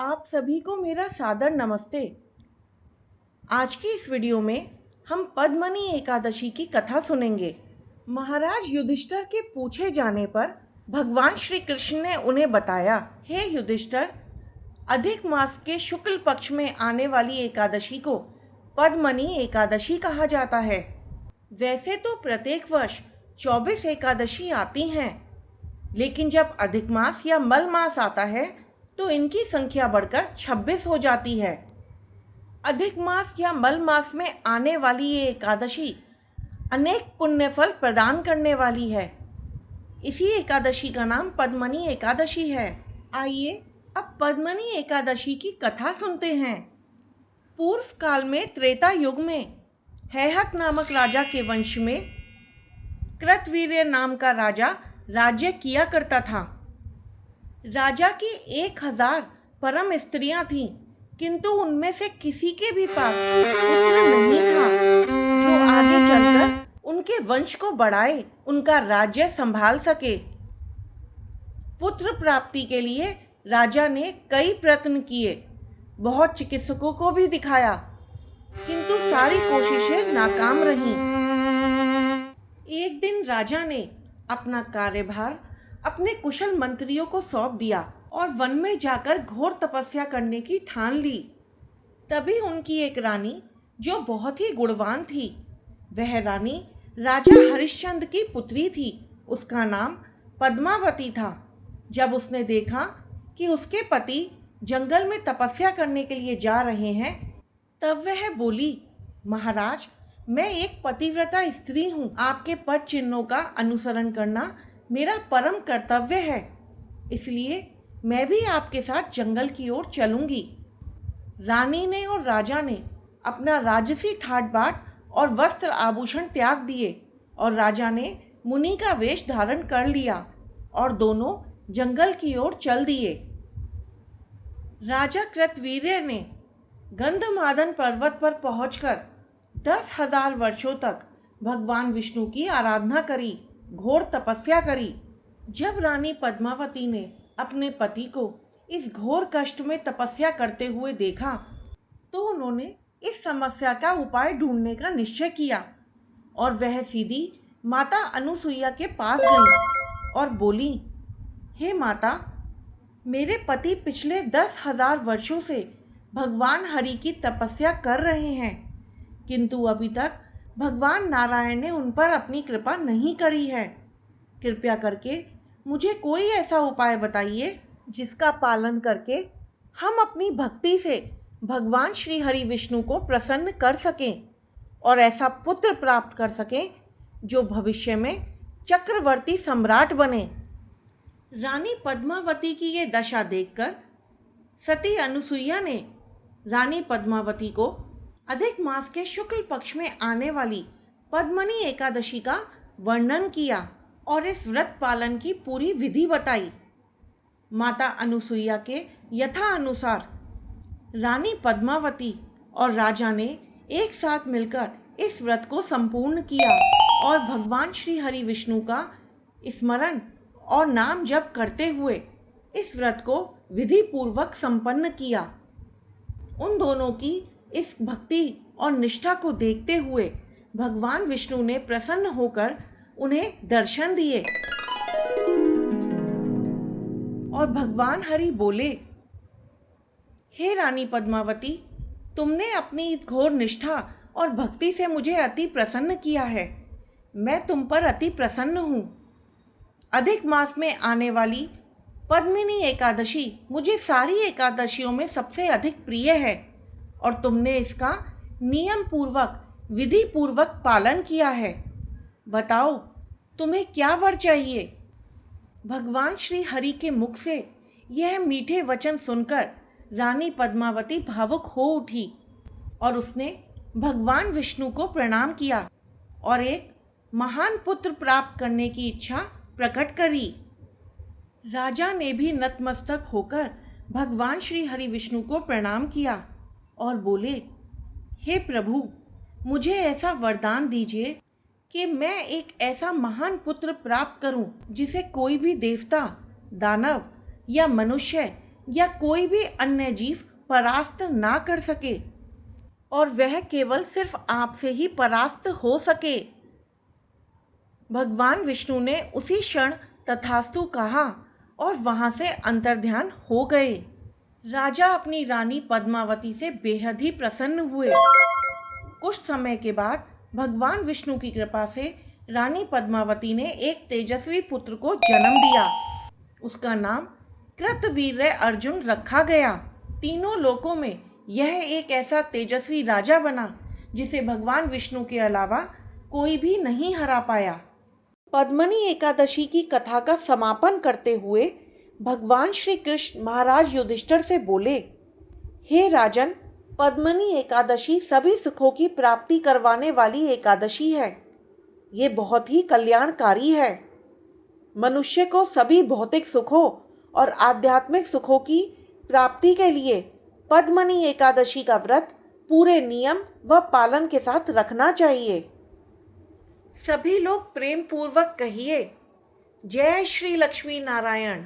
आप सभी को मेरा सादर नमस्ते। आज की इस वीडियो में हम पद्मनी एकादशी की कथा सुनेंगे। महाराज युधिष्ठिर के पूछे जाने पर भगवान श्री कृष्ण ने उन्हें बताया, हे युधिष्ठिर, अधिक मास के शुक्ल पक्ष में आने वाली एकादशी को पद्मनी एकादशी कहा जाता है। वैसे तो प्रत्येक वर्ष 24 एकादशी आती हैं, लेकिन जब अधिक मास या मल मास आता है तो इनकी संख्या बढ़कर 26 हो जाती है। अधिक मास या मल मास में आने वाली ये एकादशी अनेक पुण्य फल प्रदान करने वाली है। इसी एकादशी का नाम पद्मनी एकादशी है। आइए अब पद्मनी एकादशी की कथा सुनते हैं। पूर्व काल में त्रेता युग में हैहक नामक राजा के वंश में कृतवीर्य नाम का राजा राज्य किया करता था। राजा की 1000 परम स्त्रियां थीं, किंतु उनमें से किसी के भी पास पुत्र नहीं था जो आगे चलकर उनके वंश को बढ़ाए, उनका राज्य संभाल सके। पुत्र प्राप्ति के लिए राजा ने कई प्रयत्न किए, बहुत चिकित्सकों को भी दिखाया, किंतु सारी कोशिशें नाकाम रहीं। एक दिन राजा ने अपना कार्यभार अपने कुशल मंत्रियों को सौंप दिया और वन में जाकर घोर तपस्या करने की ठान ली। तभी उनकी एक रानी जो बहुत ही गुणवान थी, वह रानी राजा हरिश्चंद्र की पुत्री थी। उसका नाम पद्मावती था। जब उसने देखा कि उसके पति जंगल में तपस्या करने के लिए जा रहे हैं, तब वह बोली, महाराज, मैं एक पतिव्रता स्त्री हूँ। आपके पद चिन्हों का अनुसरण करना मेरा परम कर्तव्य है, इसलिए मैं भी आपके साथ जंगल की ओर चलूंगी। रानी ने और राजा ने अपना राजसी ठाट बाट और वस्त्र आभूषण त्याग दिए और राजा ने मुनि का वेश धारण कर लिया और दोनों जंगल की ओर चल दिए। राजा कृतवीर्य ने गंधमादन पर्वत पर पहुंचकर 10,000 वर्षों तक भगवान विष्णु की आराधना करी, घोर तपस्या करी। जब रानी पद्मावती ने अपने पति को इस घोर कष्ट में तपस्या करते हुए देखा, तो उन्होंने इस समस्या का उपाय ढूंढने का निश्चय किया और वह सीधी माता अनुसुईया के पास गई और बोली, हे माता, मेरे पति पिछले 10,000 वर्षों से भगवान हरि की तपस्या कर रहे हैं, किंतु अभी तक भगवान नारायण ने उन पर अपनी कृपा नहीं करी है। कृपया करके मुझे कोई ऐसा उपाय बताइए जिसका पालन करके हम अपनी भक्ति से भगवान श्री हरि विष्णु को प्रसन्न कर सकें और ऐसा पुत्र प्राप्त कर सकें जो भविष्य में चक्रवर्ती सम्राट बने। रानी पद्मावती की ये दशा देखकर सती अनुसुईया ने रानी पद्मावती को अधिक मास के शुक्ल पक्ष में आने वाली पद्मनी एकादशी का वर्णन किया और इस व्रत पालन की पूरी विधि बताई। माता अनुसुईया के यथा अनुसार रानी पद्मावती और राजा ने एक साथ मिलकर इस व्रत को संपूर्ण किया और भगवान श्री हरि विष्णु का स्मरण और नाम जप करते हुए इस व्रत को विधि पूर्वक संपन्न किया। उन दोनों की इस भक्ति और निष्ठा को देखते हुए भगवान विष्णु ने प्रसन्न होकर उन्हें दर्शन दिए और भगवान हरि बोले, हे रानी पद्मावती, तुमने अपनी इस घोर निष्ठा और भक्ति से मुझे अति प्रसन्न किया है। मैं तुम पर अति प्रसन्न हूँ। अधिक मास में आने वाली पद्मिनी एकादशी मुझे सारी एकादशियों में सबसे अधिक प्रिय है और तुमने इसका नियम पूर्वक विधि पूर्वक पालन किया है। बताओ, तुम्हें क्या वर चाहिए? भगवान श्री हरि के मुख से यह मीठे वचन सुनकर रानी पद्मावती भावुक हो उठी और उसने भगवान विष्णु को प्रणाम किया और एक महान पुत्र प्राप्त करने की इच्छा प्रकट करी। राजा ने भी नतमस्तक होकर भगवान श्री हरि विष्णु को प्रणाम किया और बोले, हे प्रभु, मुझे ऐसा वरदान दीजिए कि मैं एक ऐसा महान पुत्र प्राप्त करूं जिसे कोई भी देवता, दानव या मनुष्य या कोई भी अन्य जीव परास्त ना कर सके और वह केवल सिर्फ आपसे ही परास्त हो सके। भगवान विष्णु ने उसी क्षण तथास्तु कहा और वहां से अंतर्ध्यान हो गए। राजा अपनी रानी पद्मावती से बेहद ही प्रसन्न हुए। कुछ समय के बाद भगवान विष्णु की कृपा से रानी पद्मावती ने एक तेजस्वी पुत्र को जन्म दिया। उसका नाम कृतवीर्य अर्जुन रखा गया। तीनों लोकों में यह एक ऐसा तेजस्वी राजा बना जिसे भगवान विष्णु के अलावा कोई भी नहीं हरा पाया। पद्मनी एकादशी की कथा का समापन करते हुए भगवान श्री कृष्ण महाराज युधिष्ठिर से बोले, हे राजन, पद्मनी एकादशी सभी सुखों की प्राप्ति करवाने वाली एकादशी है। ये बहुत ही कल्याणकारी है। मनुष्य को सभी भौतिक सुखों और आध्यात्मिक सुखों की प्राप्ति के लिए पद्मनी एकादशी का व्रत पूरे नियम व पालन के साथ रखना चाहिए। सभी लोग प्रेम पूर्वक कहिए, जय श्री लक्ष्मी नारायण।